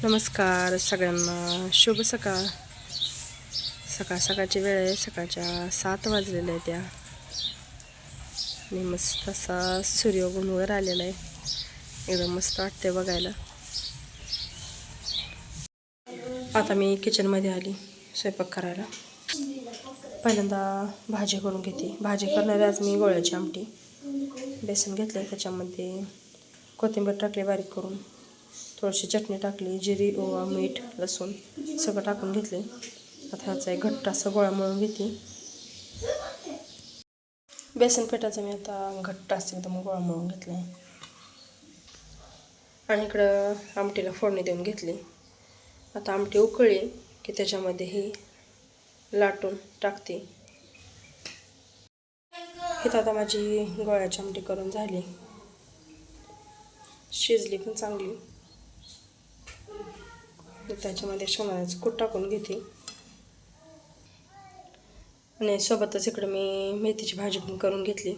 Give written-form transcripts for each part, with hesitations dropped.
नमस्कार सगळ्यांना, शुभ सकाळ. सकाळची वेळ आहे. सकाळच्या 7 वाजलेल्या आहेत त्या आणि मस्त असा सूर्य उगवून वर आलेला आहे. एकदम मस्त वाटते बघायला. आता मी किचनमध्ये आली स्वयंपाक करायला. पहिल्यांदा भाजी करून घेते. भाजी करणारी आज मी गोळ्याची आमटी. बेसन घेतलं, त्याच्यामध्ये कोथिंबीर टाकली बारीक करून, थोडीशी चटणी टाकली, जिरी, ओवा, मीठ, लसूण सगळं टाकून घेतले. आता ह्याचा एक घट्ट असं गोळा मळून घेते. बेसन पिठाचा मी आता घट्ट असं एकदम गोळा मळून घेतला आहे. आणि इकडं आमटीला फोडणी देऊन घेतली. आता आमटी उकळली की त्याच्यामध्ये ही लाटून टाकते. इथं आता माझी गोळ्याची आमटी करून झाली, शिजली पण चांगली. त्याच्यामध्ये शेंगदाण्याचं कूट टाकून घेते आणि सोबतच इकडे मी मेथीची भाजी पण करून घेतली.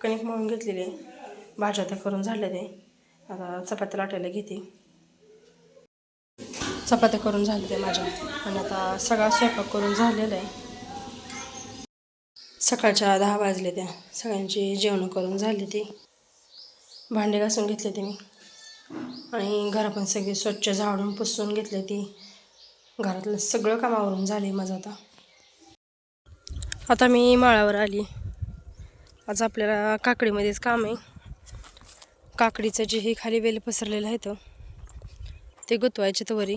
कणिक मळून घेतलेली आहे. भाज्या त्या करून झाल्या ते. आता चपात्या लाटायला घेते. चपात्या करून झाल्या ते माझ्या. आणि आता सगळा स्वयंपाक करून झालेला आहे. सकाळच्या 10 वाजले त्या. सगळ्यांची जेवण करून झाली ती. भांडे घासून घेतले ते मी. आणि घरा पण सगळी स्वच्छ झाडून पुसून घेतले ती. घरातलं सगळं कामावरून झाले माझं. आता मी माळावर आली. आज आपल्याला काकडीमध्येच काम आहे. काकडीचं जे हे खाली वेल पसरलेलं आहे ते गुतवायचे तवरी.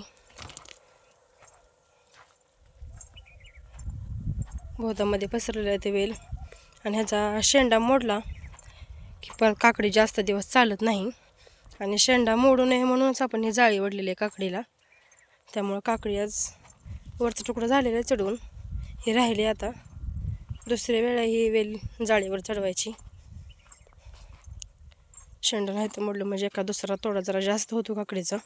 भोवतामध्ये पसरलेलं आहे ते वेल. आणि ह्याचा शेंडा मोडला की परत काकडी जास्त दिवस चालत नाही. आणि शेंडा मोडू नये म्हणूनच आपण ही जाळी ओढलेली आहे काकडीला. त्यामुळं काकडी आज वरचं तुकडं झालेलं आहे चढवून. हे राहिले. आता दुसऱ्या वेळा ही वेल जाळीवर चढवायची. शेंडा नाही तर मोडलं म्हणजे एका दुसरा तोडा जरा जास्त होतो काकडीचा.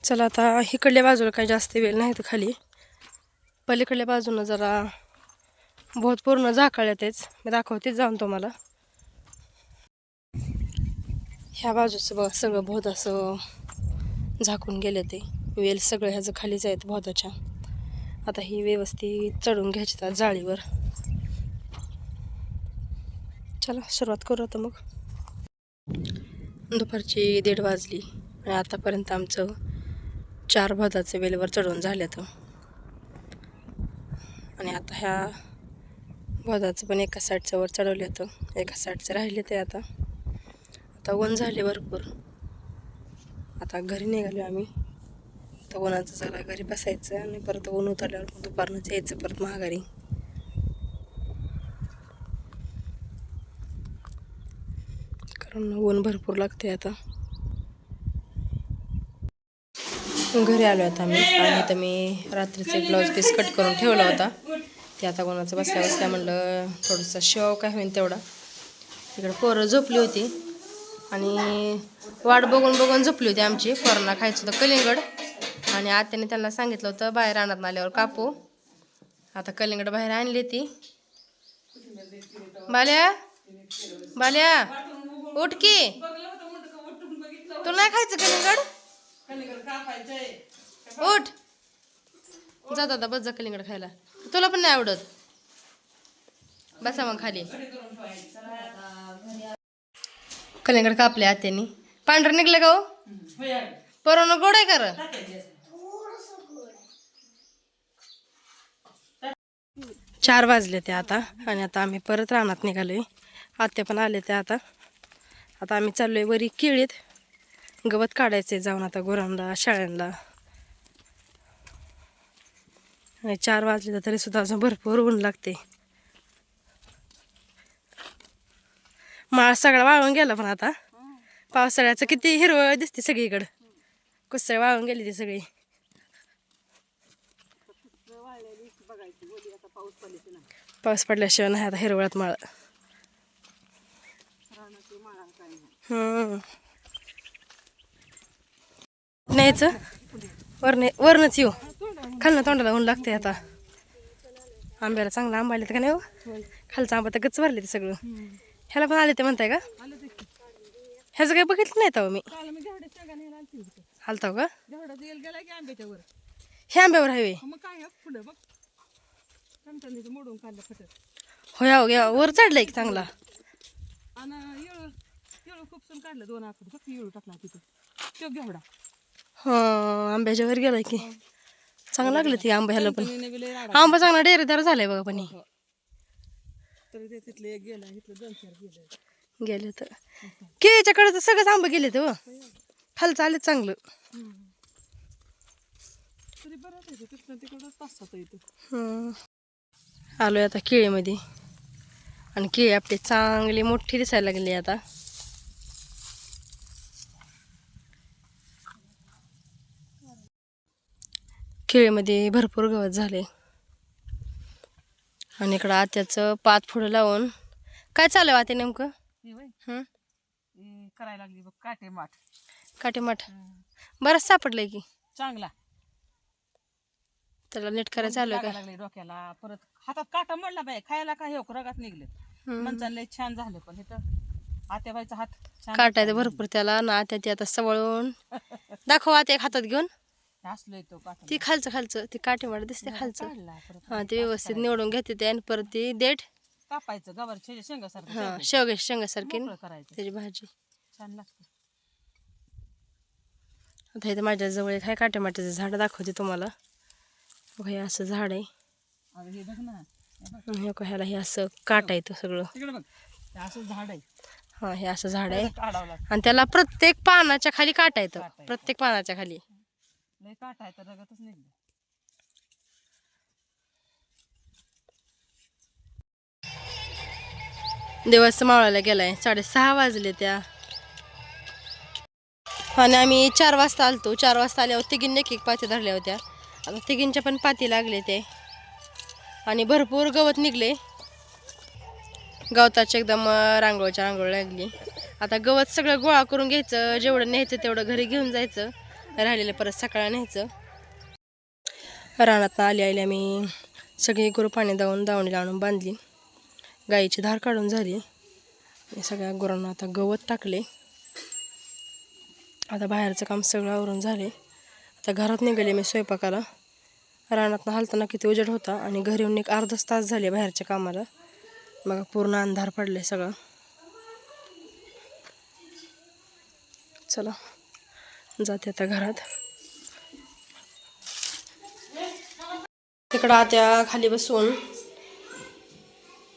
चला आता इकडल्या बाजूला काही जास्त वेल नाही तर खाली. पलीकडल्या बाजूनं जरा बहुत पूर्ण झाकळ्यातच. मी दाखवतेच जाऊन तुम्हाला. ह्या बाजूचं बघा सगळं बहुत असं झाकून गेलं ते वेल. सगळं ह्याचं खालीच आहेत बहुताच्या. आता ही व्यवस्थित चढून घ्यायची जाळीवर. चला सुरुवात करू आता मग. दुपारची 1:30 वाजली आणि आतापर्यंत आमचं 4 भाताचे वेलीवर चढून झाल्यात. आणि आता ह्या भाताचं पण एका साईडचं वर चढवलं होतं, एका साईडचं राहिले ते. आता ऊन झाले भरपूर. आता घरी निघालो आम्ही. तर उन्हाचं जरा घरी बसायचं आणि परत ऊन उतरल्यावर दुपारनंच यायचं परत माघारी. कारण ऊन भरपूर लागते. आता घरी आलो आता मी. आणि इथं मी रात्रीचे ब्लाऊज पीस कट करून ठेवला होता. ते आता कोणाचं बसल्या म्हणलं थोडंसं शेव काय होईल तेवढा. इकडे पोरं झोपली होती आणि वाट बघून झोपली होती आमची. पोरांना खायचं होतं कलिंगड. आणि आत्याने त्यांना सांगितलं होतं बाहेर रानात आल्यावर कापू. आता कलिंगड बाहेर आणली ती. बाल्या उठ की, तुला नाही खायचं कलिंगड? उठ जा दादा, बस जा कलिंगड खायला. तुला पण नाही आवडत? बसा मग खाली. कलिंगड कापले आत्यानी. पांढरं निघलं का हो? पोरांनो गोड आहे कर. 4 वाजले ते आता. आणि आता आम्ही परत रानात निघालोय. आत्या पण आले ते आता. आता आम्ही चाललोय वरी केळीत. गवत काढायचे जाऊन आता गुरांना, शाळांना. आणि 4 वाजले तरी सुद्धा अजून भरपूर ऊन लागते. माळ सगळा वाळून गेला. पण आता पावसाळ्याचं किती हिरवळ दिसते सगळीकडं. कुसळ वाळून गेली ती सगळी. पाऊस पडल्याशिवाय नाही आता हिरवळात माळ. न्यायचं वरनच येऊ. खालनं तोंडाला ऊन लागते. आता आंब्याला चांगला आंबा आले तर का नाही हो. खालचा आंबा तर गच्च भरले ते सगळं. ह्याला पण आले ते म्हणताय का? आलं ते की. ह्याचं काही बघितलं नाही तर मी. काल मी घेवडे शेंगा न्यायला आलती इथं. हालताव का? घेवडा तेल गेला की आंब्याच्या वर. हे आंब्यावर हवे. मग काय आहे पुढं बघ. टणटणीचं मोडून काढलं फटत. होया हो घ्या वर चढलाय की चांगला. आणि येळू खुपसून काढलं 2 आकडे फक्त येळू टाकला तिथं. तो घेवडा. हा आंब्याच्या वर गेलाय की. चांगलं लागलं ते आंबा ह्याला पण. टणटणीने बी लय राडा. आंबा चांगला डेरेदार झालाय बघा पण हे. तर ते तिथलं एक गेला इथलं 2-4 गेलं. गेले तर केळीच्याकडे तर सगळंच आंबे गेले तर खालचं आले चांगलं. तरी बरं आहे तिथलं तिकडं 5-7 येतं. आलोय आता केळीमध्ये आणि केळी आपली चांगली मोठी दिसायला लागली आता. केळीमध्ये भरपूर गवत झाले आणि इकडं आत्याचं पात पुढं लावून काय चालू आहे आते नेमकं? करायला लागली बघ काटे माठ. काटेमाठ बरंच सापडलंय की. चांगला त्याला नीट करायचं चालू आहे का? लागले डोक्याला परत हातात काटा मोडला बाई खायला काय हो रगात निघले मनचान लय छान झालं पण इथं आत्याबाईचा हात छान काटायचं भरपूर त्याला ना आत्या ती आता सवळून दाखव आत्या एक हातात घेऊन. असलोय तो काटा ती खालचं ते काटेमाठ दिसते खालचं. काढला परत हा ते व्यवस्थित निवडून घेते ते आणि परत ती देठ कापायचं गवारच्या शेंगासारखं हा शेंगासारखी मोकळं करायचं त्याची भाजी छान लागतं. आता इथं माझ्या जवळ एक आहे काटेमाटाचं झाड दाखवते तुम्हाला. हे असं झाड आहे. अगं हे बघ ना ह्याला हे असं काट आहे तो सगळं. तिकडे बघ हे असं झाड आहे. हा हे असं झाड आहे काढावं लागतं आणि त्याला प्रत्येक पानाच्या खाली काट आहे प्रत्येक पानाच्या खाली. लय काटा आहे तर रगातच निघलं. दिवस मावळायला गेलाय 6:30 वाजले त्या आणि आम्ही 4 वाजता आलतो. 4 वाजता आल्यावर तिघींनी एक पाती धरल्या होत्या. आता तिघींच्या पण पाती लागले ते आणि भरपूर गवत निघले. गवताची एकदम रांगोळीच्या रांगोळी लागली. आता गवत सगळं गोळा करून घ्यायचं. जेवढं न्यायचं तेवढं घरी घेऊन जायचं. राहिलेलं परत सकाळी न्यायचं. रानात आली आम्ही सगळी गुरं पाणी दावणीला आणून बांधली. गाईची धार काढून झाली. सगळ्या गुरांना आता गवत टाकले. आता बाहेरचं काम सगळं आवरून झाले. आता घरात निघाले मी स्वयंपाकाला. रानातनं हालताना किती उजेड होता आणि घरी येऊन एक अर्धाच तास झाले बाहेरच्या कामाला. बघा पूर्ण अंधार पडले सगळं. चला जाते आता घरात. तिकडं आत्या खाली बसून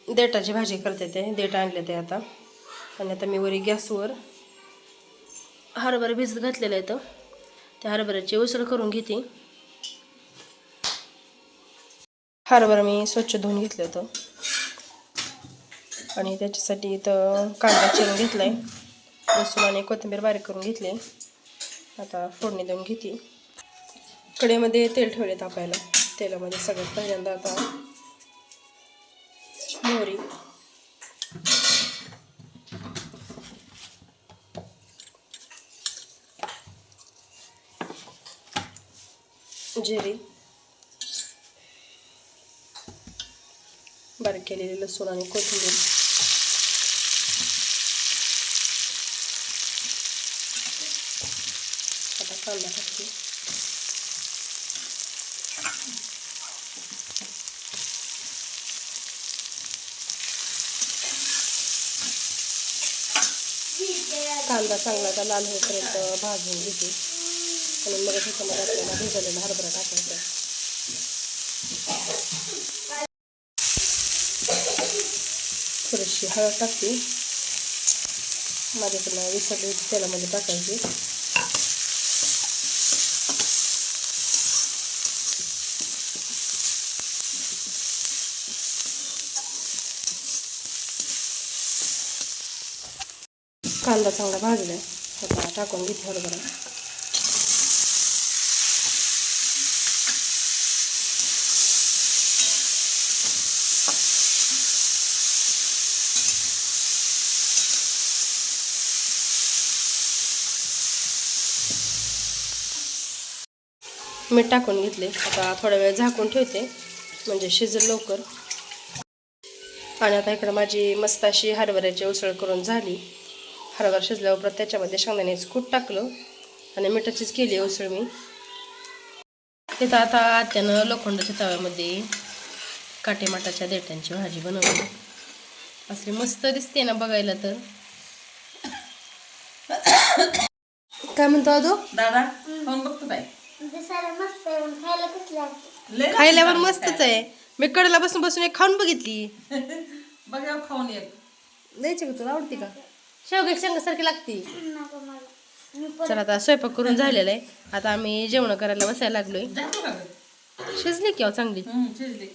देठाची भाजी करते. ते देठ आणले ते आता. आणि आता मी वरी गॅसवर हरभरे भिजत घातलेलं आहे. त्या हरभऱ्याची उसळ करून घेते. हरभरा मी स्वच्छ धुवून घेतलं होतं आणि त्याच्यासाठी इथं कांदा चिरून घेतलाय. लसूण आणि कोथिंबीर बारीक करून घेतली. आता फोडणी देऊन घेते. कढईमध्ये तेल ठेवले तापायला. तेलामध्ये सगळ्यात पहिल्यांदा आता मोहरी, जिरे, बारीक केलेले लसूण आणि कोथिंबीर, आता कांदा टाकते. कांदा चांगला आता लाल होईपर्यंत भाजून घेते आणि मग त्याच्यामध्ये आपल्याला भिजवलेला हरभरा टाकायचा. थोडीशी हळद टाकते. माझ्याकडनं विसरली होती तेलामध्ये टाकायची. कांदा चांगला भाजलाय. आता टाकून घेते हरभरा. मीठ टाकून घेतले. आता थोडा वेळ झाकून ठेवते म्हणजे शिजेल लवकर. आणि आता इकडं माझी मस्त अशी हरभऱ्याची उसळ करून झाली. हरभरा शिजल्यावर परत त्याच्यामध्ये शेंगदाण्याचं कूट टाकलं आणि मिठाचीच केली उसळ मी. तिथं आता आत्यानं लोखंडाच्या तव्यामध्ये काटेमाटाच्या देठांची भाजी बनवली. असली मस्त दिसते ना बघायला तर. काय म्हणतो अदो? दादा खाऊन बघतो बाई. खायला पण मस्तच आहे. मी कडला बसून बसून एक खाऊन बघितली. बघा खाऊन एक द्यायची का तुला? आवडते का? शेवगे शेंगासारखी लागते. चला आता स्वयंपाक करून झालेला आहे. आता आम्ही जेवण करायला बसायला लागलोय. जातो का ग? शिजली की चांगली. शिजली.